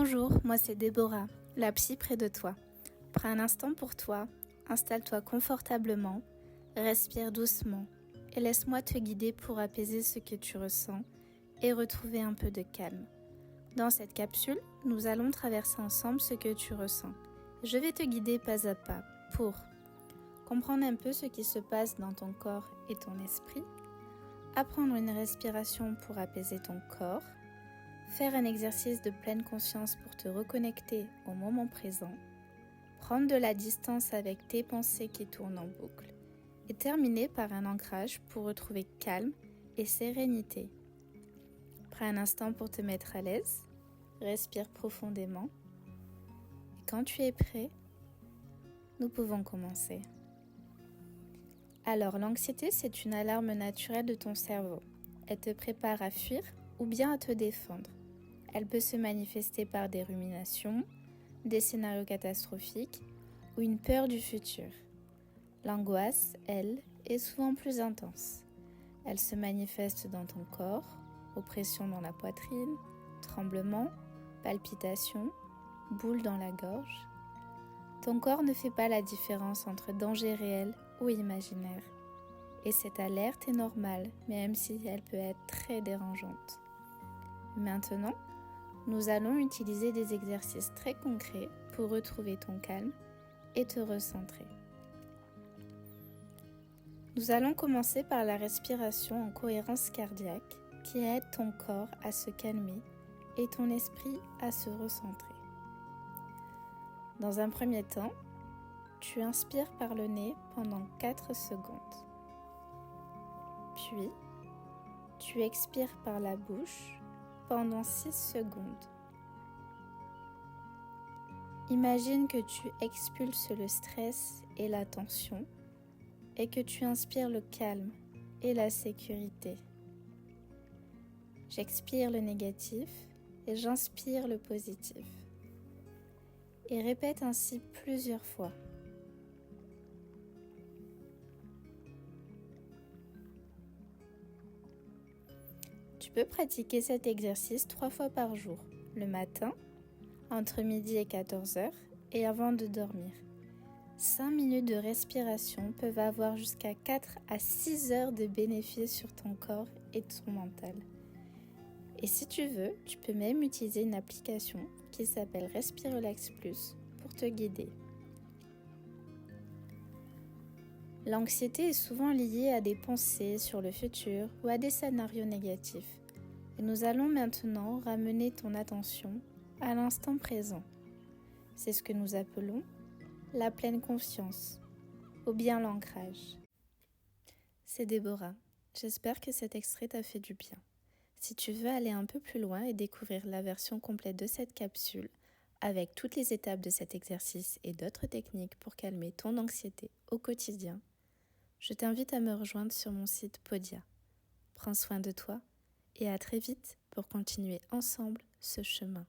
Bonjour, moi c'est Déborah, la psy près de toi. Prends un instant pour toi, installe-toi confortablement, respire doucement et laisse-moi te guider pour apaiser ce que tu ressens et retrouver un peu de calme. Dans cette capsule, nous allons traverser ensemble ce que tu ressens. Je vais te guider pas à pas pour comprendre un peu ce qui se passe dans ton corps et ton esprit, apprendre une respiration pour apaiser ton corps, faire un exercice de pleine conscience pour te reconnecter au moment présent, prendre de la distance avec tes pensées qui tournent en boucle et terminer par un ancrage pour retrouver calme et sérénité. Prends un instant pour te mettre à l'aise, respire profondément et quand tu es prêt, nous pouvons commencer. Alors, l'anxiété, c'est une alarme naturelle de ton cerveau. Elle te prépare à fuir ou bien à te défendre. Elle peut se manifester par des ruminations, des scénarios catastrophiques ou une peur du futur. L'angoisse, elle, est souvent plus intense. Elle se manifeste dans ton corps, oppression dans la poitrine, tremblements, palpitations, boules dans la gorge. Ton corps ne fait pas la différence entre danger réel ou imaginaire. Et cette alerte est normale, même si elle peut être très dérangeante. Maintenant, nous allons utiliser des exercices très concrets pour retrouver ton calme et te recentrer. Nous allons commencer par la respiration en cohérence cardiaque qui aide ton corps à se calmer et ton esprit à se recentrer. Dans un premier temps, tu inspires par le nez pendant 4 secondes. Puis, tu expires par la bouche pendant 6 secondes. Imagine que tu expulses le stress et la tension et que tu inspires le calme et la sécurité. J'expire le négatif et j'inspire le positif. Et répète ainsi plusieurs fois. Tu peux pratiquer cet exercice 3 fois par jour, le matin, entre midi et 14h et avant de dormir. 5 minutes de respiration peuvent avoir jusqu'à 4 à 6 heures de bénéfices sur ton corps et ton mental. Et si tu veux, tu peux même utiliser une application qui s'appelle Respirelax Plus pour te guider. L'anxiété est souvent liée à des pensées sur le futur ou à des scénarios négatifs. Et nous allons maintenant ramener ton attention à l'instant présent. C'est ce que nous appelons la pleine conscience ou bien l'ancrage. C'est Déborah. J'espère que cet extrait t'a fait du bien. Si tu veux aller un peu plus loin et découvrir la version complète de cette capsule, avec toutes les étapes de cet exercice et d'autres techniques pour calmer ton anxiété au quotidien, je t'invite à me rejoindre sur mon site Podia. Prends soin de toi et à très vite pour continuer ensemble ce chemin.